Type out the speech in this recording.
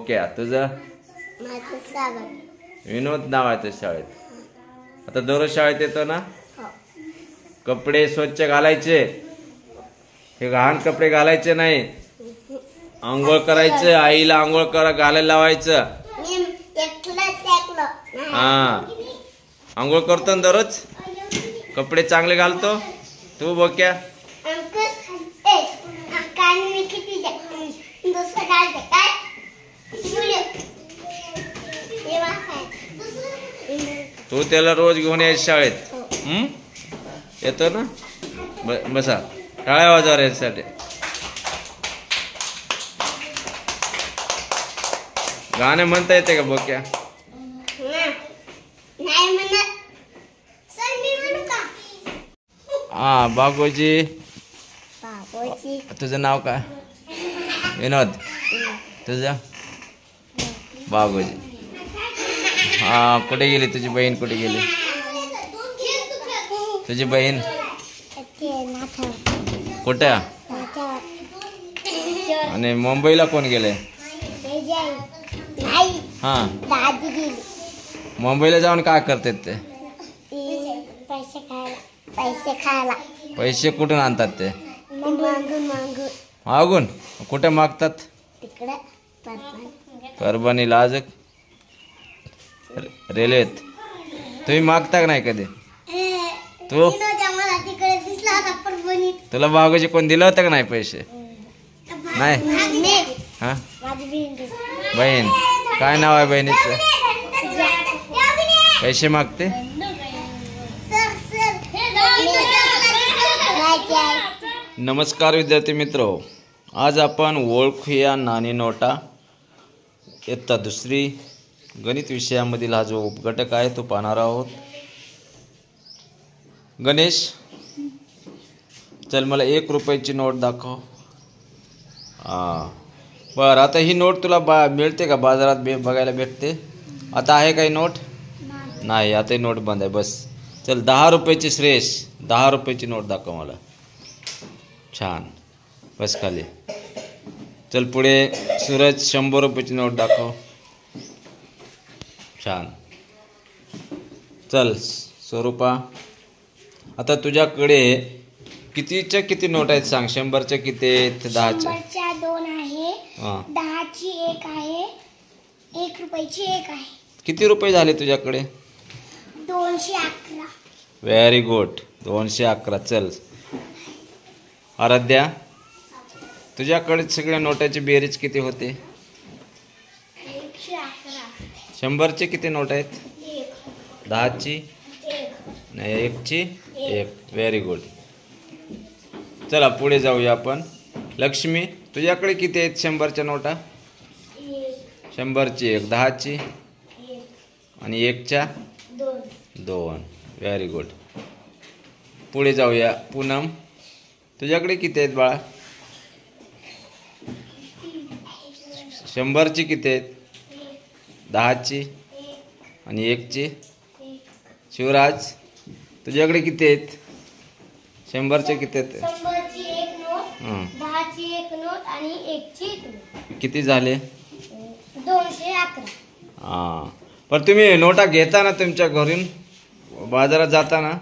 बोक्या. तुझं माझं सागर. विनोद नाव आहे तुझ्या शाळेत. आता दररोज शाळेत येतो ना. कपडे स्वच्छ घालायचे. हे घाण कपडे घालायचे नाही. आंघोळ करायचं. आईला आंघोळ घालायला लावायचं. हा आंघोळ करतो ना दररोज. कपडे चांगले घालतो तू बोक्या. तू त्याला रोज घेऊन यायचं शाळेत. येतो ना. बसा टाळ्या वाजवा यासाठी. गाणे म्हणता येते का बोक्या. हा बागोजी. तुझं नाव काय. विनोद. तुझं बागोजी. हा कुठे गेली तुझी बहीण. कुठे गेली तुझी बहीण. कुठे. आणि मुंबईला कोण गेले. हा मुंबईला जाऊन काय करतात ते. पैसे कुठून आणतात ते. मागून. कुठे मागतात. परभणीला. आज रेल्वेत. तुम्ही मागता का नाही कधी. तू तुला बागोजी कोण दिलं होतं का नाही पैसे. नाही. हा बहीण. काय नाव आहे बहिणीचं. पैसे मागते. नमस्कार विद्यार्थी मित्र. आज आपण ओळखूया नाणी नोटा. इयत्ता दुसरी गणित विषयामधील हा जो उपघटक आहे तो पाहणार आहोत. गणेश चल मला 1 रुपयाची नोट दाखव. बरं आता ही नोट तुला मिळते का बाजारात. बघायला भेटते. आता आहे काही नोट नाही. आता ही नोट बंद आहे. बस चल 10 रुपयाची श्रेयश 10 रुपयाची नोट दाखव मला. छान. बस खाली. चल पुढे सूरज 100 रुपयाची नोट दाखव. छान. चल स्वरूपा आता तुझ्याकडे कितीच्या किती नोट आहेत सांग. 100च्या किती आहेत. 10च्या 2 आहे. 10ची 1 आहे. 1 रुपयाची 1 आहे. किती रुपये झाले तुझ्याकडे. 211. Very good. 211. चल आराध्या तुझ्याकडे सगळ्या नोटाची बेरीज किती होते. 111. 100चे किती नोट आहेत. 1. 10ची नाही 1ची 1. Very good. चला पुढे जाऊया आपण. लक्ष्मी तुझ्याकडे किती आहेत 100च्या नोटा. 100ची 1. 10ची आणि 1च्या 2. Very good. पुढे जाऊया. पूनम तुझ्याकडे किती आहेत बाळा. 100ची किती आहेत. 10ची आणि 1ची. शिवराज तुझ्याकडे किती आहेत. 100चे किती आहेत. 100ची 1 नोट. 10ची 1 नोट आणि 1ची 1 नोट. किती झाले. 211. हां पण तुम्ही नोटा घेता ना तुमच्या घरून बाजारात जाता ना.